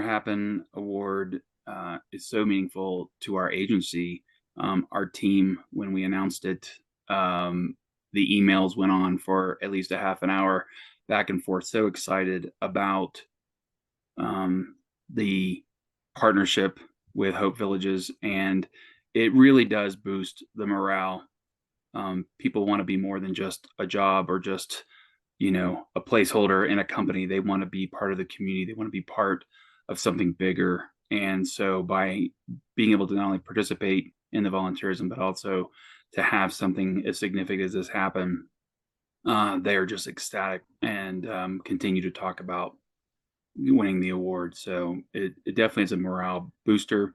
Never Happen award is so meaningful to our agency. Our team, when we announced it, the emails went on for at least a half an hour back and forth. So excited about the partnership with Hope Villages, and it really does boost the morale. People want to be more than just a job or just a placeholder in a company. They want to be part of the community. They want to be part of something bigger. And so by being able to not only participate in the volunteerism, but also to have something as significant as this happen, they are just ecstatic and continue to talk about winning the award. So it definitely is a morale booster,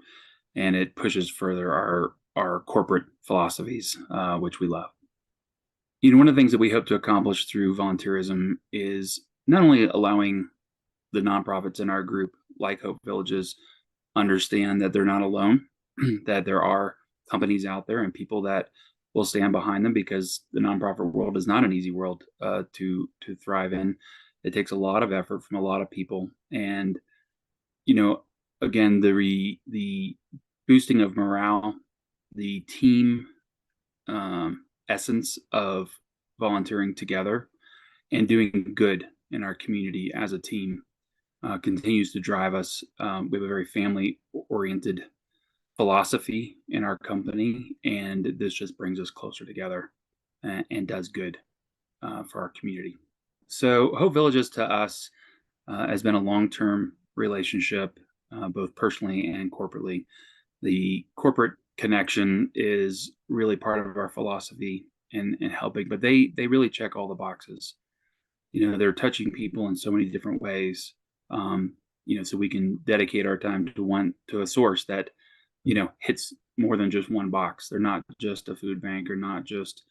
and it pushes further our corporate philosophies, which we love. One of the things that we hope to accomplish through volunteerism is not only allowing the nonprofits in our group, like Hope Villages, understand that they're not alone, that there are companies out there and people that will stand behind them, because the nonprofit world is not an easy world to thrive in. It takes a lot of effort from a lot of people. And, again, the boosting of morale, the team essence of volunteering together and doing good in our community as a team continues to drive us. We have a very family-oriented philosophy in our company, and this just brings us closer together and does good for our community. So Hope Villages to us has been a long-term relationship, both personally and corporately. The corporate connection is really part of our philosophy in helping, but they really check all the boxes. They're touching people in so many different ways. So we can dedicate our time to a source that, hits more than just one box. They're not just a food bank or not just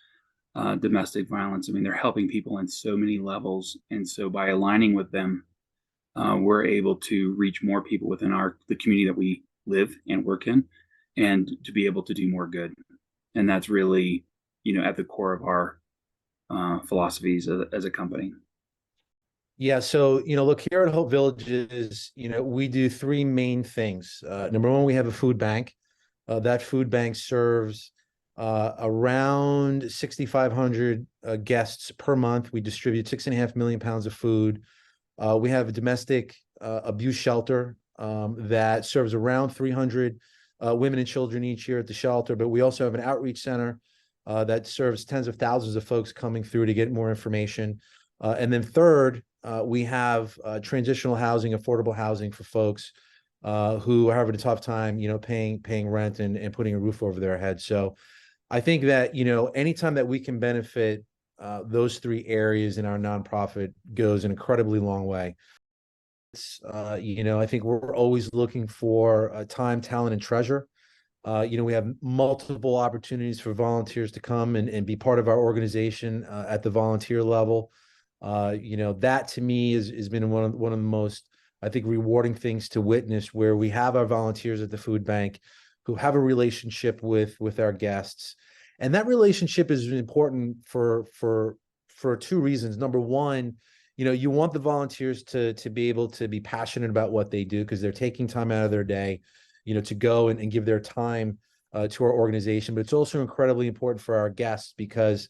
domestic violence. I mean, they're helping people in so many levels. And so by aligning with them, we're able to reach more people within the community that we live and work in, and to be able to do more good. And that's really, at the core of our philosophies as a company. Yeah. So, look, here at Hope Villages, we do three main things. Number one, we have a food bank. That food bank serves around 6,500 guests per month. We distribute 6.5 million pounds of food. We have a domestic abuse shelter that serves around 300 women and children each year at the shelter. But we also have an outreach center that serves tens of thousands of folks coming through to get more information. And then third, we have transitional housing, affordable housing for folks who are having a tough time, paying rent and putting a roof over their head. So I think that, anytime that we can benefit those three areas in our nonprofit goes an incredibly long way. I think we're always looking for time, talent, and treasure. We have multiple opportunities for volunteers to come and be part of our organization at the volunteer level. That to me has been one of the most, I think, rewarding things to witness, where we have our volunteers at the food bank who have a relationship with our guests. And that relationship is important for two reasons. Number one, you want the volunteers to be able to be passionate about what they do, because they're taking time out of their day, to go and give their time to our organization. But it's also incredibly important for our guests, because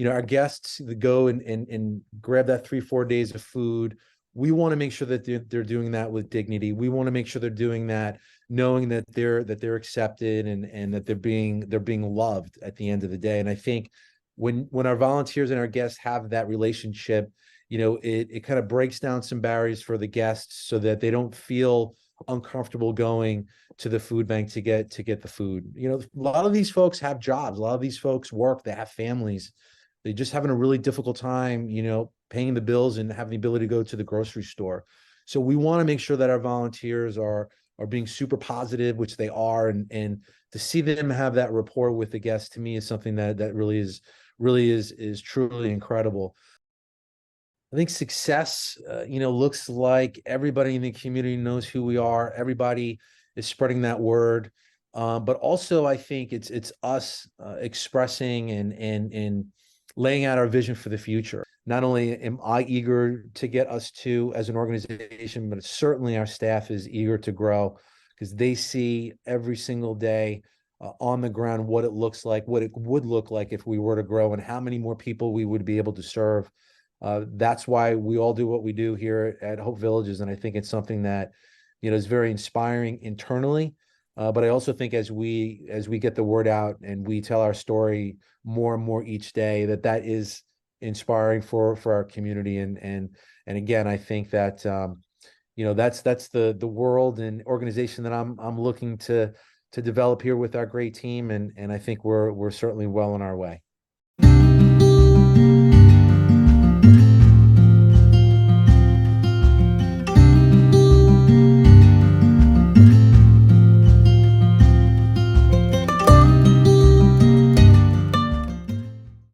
our guests that go and grab that 3-4 days of food, we want to make sure that they're doing that with dignity. We want to make sure they're doing that knowing that they're accepted and that they're being loved at the end of the day. And I think when our volunteers and our guests have that relationship, it kind of breaks down some barriers for the guests, so that they don't feel uncomfortable going to the food bank to get the food. A lot of these folks have jobs. A lot of these folks work. They have families. They're just having a really difficult time, paying the bills and having the ability to go to the grocery store. So we want to make sure that our volunteers are being super positive, which they are, and to see them have that rapport with the guests, to me, is something that really is truly incredible. I think success, looks like everybody in the community knows who we are. Everybody is spreading that word. But also, I think it's us expressing and laying out our vision for the future. not only am I eager to get us to as an organization, but certainly our staff is eager to grow because they see every single day on the ground what it looks like, what it would look like if we were to grow, and how many more people we would be able to serve. That's why we all do what we do here at Hope Villages, and I think it's something that is very inspiring internally. But I also think as we get the word out and we tell our story more and more each day, that is inspiring for our community. And again, I think that that's the world and organization that I'm looking to develop here with our great team, and I think we're certainly well on our way.